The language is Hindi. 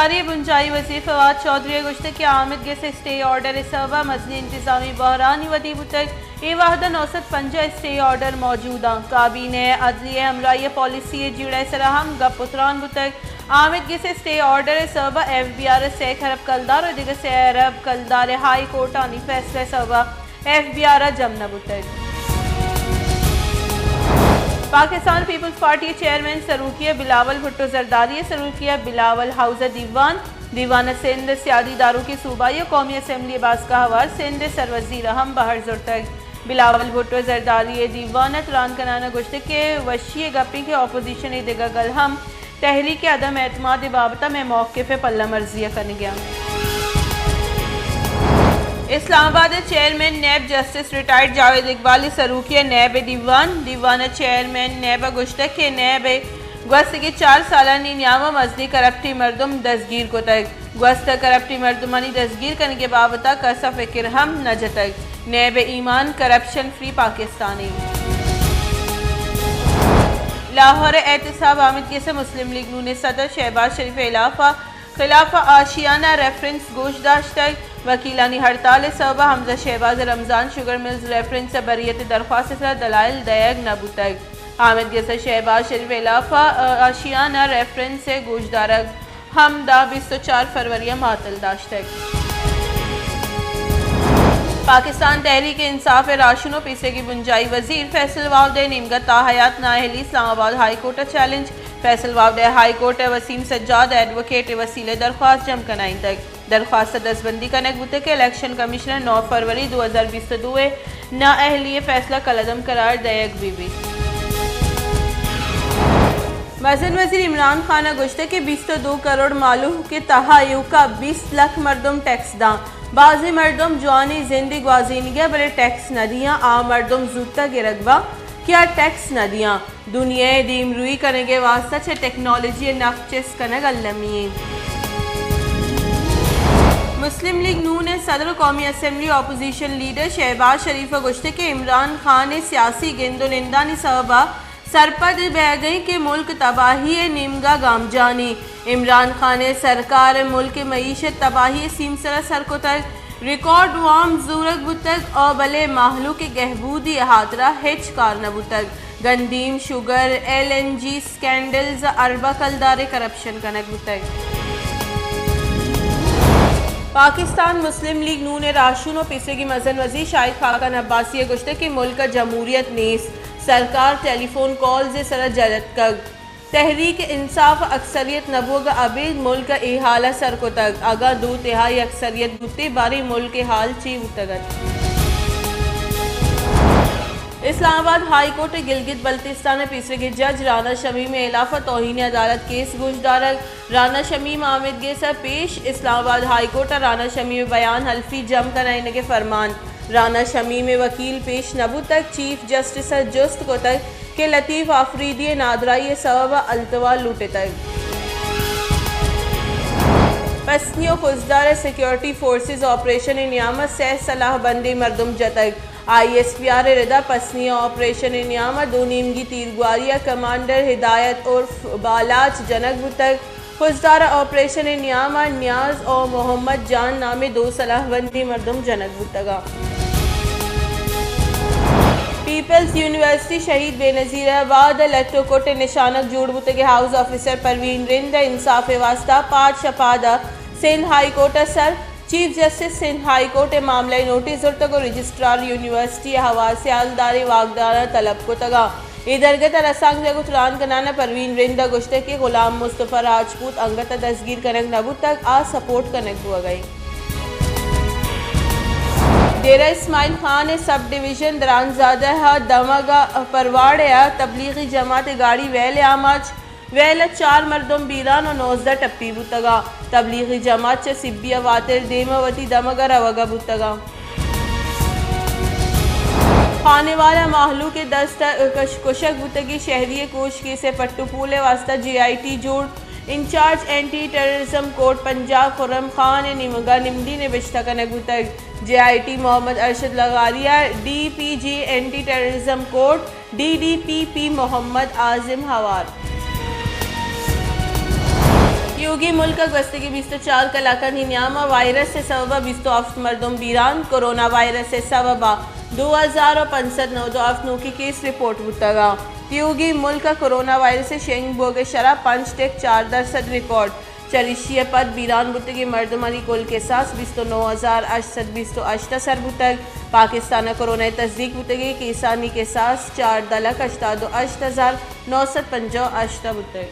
सरकारी बुंजाई वज़ीर फवाद चौधरी गुश्त के आमद के से स्टे ऑर्डर सबा मजनी इंतजामी बहरानी वदी बुतक ये वाहदा 905 स्टे ऑर्डर मौजूदा काबीने अदलिया हमराइय पॉलिसी जुड़े सराहम गप पुत्रान बुतक आमिद के से स्टे ऑर्डर सबा FBR से खरब कलदार और दिगर से अरब कलदार हाई कोर्ट आनी फैसले सबा FBR जमना बुतक पाकिस्तान पीपल्स पार्टी चेयरमैन सरूकिया बिलावल भुट्टो जरदारी सरूकिया बिलावल हाउस दीवान सिंध सियादी दारू की सूबाई कौमी असम्बली बासका हवार सिंध सरवजीर अहम बहर जुर्तक बिलावल भुट्टो जरदारी दीवानत रान कनाना गुश्त के वशी गपी के अपोजिशन दिगा गल हम तहरीक अदम एतमाद बाबता में मौक़िफ़ पल्ला मर्जिया करने गया Islamabad chairman NAB justice retired Javed Iqbal सरूकिया नैब दीवान चेयरमैन नैब गुश्तक के नैब गस्त के 4 सालानी नियामा मजदी करप्टी मरदम दसगीर को तक गस्त करप्टी मरदमानी दसगीर करने के बाबता कसा फिक्र हम न जतक नैब ईमान करप्शन फ्री पाकिस्तानी लाहौर एहतसाब आमिद के से मुस्लिम लीग नून सदर शहबाज शरीफ खिलाफ आशियाना रेफरेंस गोशदाश्त वकीलानी हड़ताल सबा Hamza Shahbaz Ramzan sugar mills reference बरीत दरख्वास्त दलाइल दयग नबूतक आमिद के शहबाज शरीफ आशियाना रेफरेंस से गोशदारक हमदा 24 फरवरी मातल दाश्तक पाकिस्तान तहरीक इंसाफ राशनो पीसे की बुंजाई वजीर फैसल वावदे नीमगा ताहयात नाहली Islamabad high court challenge Faisal Vawda high court Waseem Sajjad advocate वसीले दरख्वास्त जम कनाई तक दरख्वास्त दसबंदी का नकबूते के इलेक्शन कमिश्नर 9 फरवरी 2022 ना अहलिय फैसला कलदम करार दयक बीबी वज़न वज़ीर इमरान खान गुश्ते के 22 करोड़ मालूम के तहायु का 20 लाख मरदम टैक्स दां बाजी मरदम जवानी जिंदगी ग्वाजीनगिया बड़े टैक्स न दिया आ मरदम जूता गिरगवा क्या टैक्स न दिया दुनिया दीम रुई करने के वास्ता छे टेक्नोलॉजी नफ्चेस कनग अल्लमी मुस्लिम लीग नून सदर कौमी असम्बली अपोजिशन लीडर शहबाज शरीफ गुश्ते के इमरान खान सियासी गेंदोनिंदानी सबा सरपद बह गई के मुल्क तबाही निमगा गामजानी इमरान खान सरकार मुल्क मईशत तबाही सीमसरा सर को तक रिकॉर्ड वाम जूरक बुतक और बले माहलू के गहबूदी हाथरा हिच कार नबुतक गंदीम शुगर LNG स्कैंडल्स अरबा कलदारे करप्शन कनक बुतक पाकिस्तान मुस्लिम लीग नून राशुनो पीसे की मजन वजी शाहिद खाकन अब्बासी गुश्ते की मुल्क जमहूरियत नेस सरकार टेलीफोन कॉल से सर जलत कग तहरीक इंसाफ अक्सरियत नबोग अबीद मुल्क ए हाला सर को तक अगा 2/3 अक्सरियत गुत्ती बारी मुल्क के हाल ची उतगत इस्लामाबाद हाई कोर्ट गिलगित बल्तिस्तान पीसरे के जज राना शमीम इलाफा तौहीन अदालत केस गुजदारक राना शमीम आमिद के सब पेश इस्लामाबाद हाई कोर्ट राना शमीम बयान हल्फी जम कराने के फरमान राना शमीम वकील पेश नबू तक चीफ जस्टिस जुस्त को तक के लतीफ़ आफरीदी नादराई सबब अल्तवा लूटे तक पसनियों फौजदार सिक्योरिटी फोर्सेस ऑपरेशन नियामत से सलाह बंदी मरदम जतक ISPR रिदा पसनिया ऑपरेशन नियामत दो नीमगी तीरगुआरिया कमांडर हिदायत और बालाच जनक बुतक फौजदार ऑपरेशन नियामा न्याज और मोहम्मद जान नामे 2 सलाहबंदी मरदम जनक बुतगा पीपल्स यूनिवर्सिटी शहीद बेनज़ीर आबाद लट्टोकोट निशानक जोड़ बुतग हाउस ऑफिसर परवीन रिंद इंसाफ वास्ता 5 शपादा Sindh high court sir chief justice Sindh high court मामला नोटिस और तक रजिस्ट्रार यूनिवर्सिटी हवा से आलदार वागदार तलब को तगा इधरगत रसांग जगुतरान कनाना परवीन रिंदा गुश्ते के गुलाम मुस्तफ़ा राजपूत अंगत दसगीर कनक नबू तक आ सपोर्ट कनक हुआ गई डेरा इस्माइल खान सब डिवीजन दरानजादा दमगा परवाड़ तबलीगी जमात गाड़ी वैल आमाज वैल 4 मरदम बीरान और 19 टप्पी बुतगा तबलीगी जमात च सिब्बिया वातिर देमावती दमगा रवगा बुतगा खाने वाला माहलू के 10 कुशक बुतगी शहरी कोश की से पट्टूपूले वास्ता JIT जोड़ in charge anti terrorism court Punjab Khurram Khan निमगा निमदी ने बिश्ता का नगुतक JIT मोहम्मद अरशद लगारिया DPG anti terrorism court DDPP Mohammad Azim हवार योगी मुल्क गस्तगी 24 कलाका नियामा वायरस से सबबा 20 मरदम बीरान कोरोना वायरस से सबबा 2065 नौ की केस रिपोर्ट बुतगा योगी मुल्क कोरोना वायरस से शेंग बोगे शरा 5.4% रिकॉर्ड चरिशिया पर बीरान बुतगी मरदमारी कुल के साथ 29,828 सरबुतग पाकिस्तान कोरोना तस्दीक बुतगी किसानी के साथ 4,88,950 बुतग।